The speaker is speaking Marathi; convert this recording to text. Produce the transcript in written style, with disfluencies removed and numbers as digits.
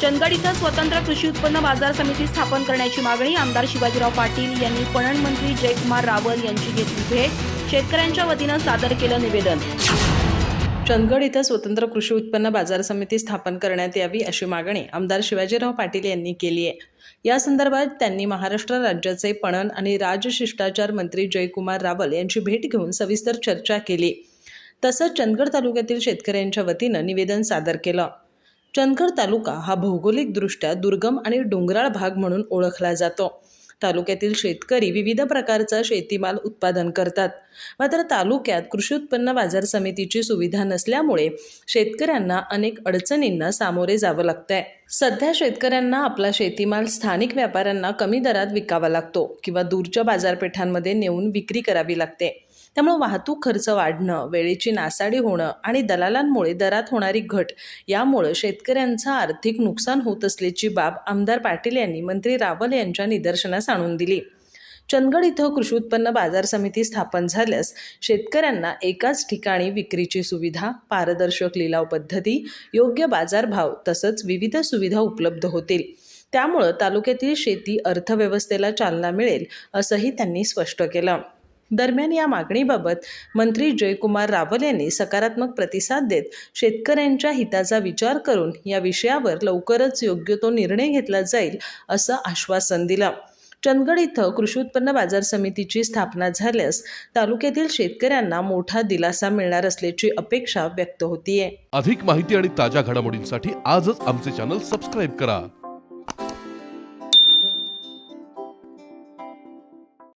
चंदगड इथं स्वतंत्र कृषी उत्पन्न बाजार समिती स्थापन करण्याची मागणी आमदार शिवाजीराव पाटील यांनी पणन मंत्री जयकुमार रावल यांची घेतली भेट. शेतकऱ्यांच्या वतीनं सादर केलं निवेदन. चंदगड इथं स्वतंत्र कृषी उत्पन्न बाजार समिती स्थापन करण्यात यावी अशी मागणी आमदार शिवाजीराव पाटील यांनी केली आहे. या संदर्भात त्यांनी महाराष्ट्र राज्याचे पणन आणि राजशिष्टाचार मंत्री जयकुमार रावल यांची भेट घेऊन सविस्तर चर्चा केली. तसंच चंदगड तालुक्यातील शेतकऱ्यांच्या वतीनं निवेदन सादर केलं. चंदगड तालुका हा भौगोलिकदृष्ट्या दुर्गम आणि डोंगराळ भाग म्हणून ओळखला जातो. तालुक्यातील शेतकरी विविध प्रकारचा शेतीमाल उत्पादन करतात. मात्र तालुक्यात कृषी उत्पन्न बाजार समितीची सुविधा नसल्यामुळे शेतकऱ्यांना अनेक अडचणींना सामोरे जावं लागतंय. सध्या शेतकऱ्यांना आपला शेतीमाल स्थानिक व्यापाऱ्यांना कमी दरात विकावा लागतो किंवा दूरच्या बाजारपेठांमध्ये नेऊन विक्री करावी लागते. त्यामुळे वाहतूक खर्च वाढणं, वेळेची नासाडी होणं आणि दलालांमुळे दरात होणारी घट यामुळे शेतकऱ्यांचं आर्थिक नुकसान होत असल्याची बाब आमदार पाटील यांनी मंत्री रावल यांच्या निदर्शनास आणून दिली. चंदगड इथं कृषी उत्पन्न बाजार समिती स्थापन झाल्यास शेतकऱ्यांना एकाच ठिकाणी विक्रीची सुविधा, पारदर्शक लिलाव पद्धती, योग्य बाजारभाव तसंच विविध सुविधा उपलब्ध होतील. त्यामुळं तालुक्यातील शेती अर्थव्यवस्थेला चालना मिळेल असंही त्यांनी स्पष्ट केलं. दरम्यान या मागणीबाबत मंत्री जयकुमार रावल यांनी सकारात्मक प्रतिसाद देत शेतकऱ्यांच्या हिताचा विचार करून या विषयावर लवकरच योग्य तो निर्णय घेतला जाईल असं आश्वासन दिलं. चंदगड इथं कृषी उत्पन्न बाजार समितीची स्थापना झाल्यास तालुक्यातील शेतकऱ्यांना मोठा दिलासा मिळणार असल्याची अपेक्षा व्यक्त होतीये. अधिक माहिती आणि ताज्या घडामोडींसाठी आजच आमचे चॅनल सबस्क्राईब करा.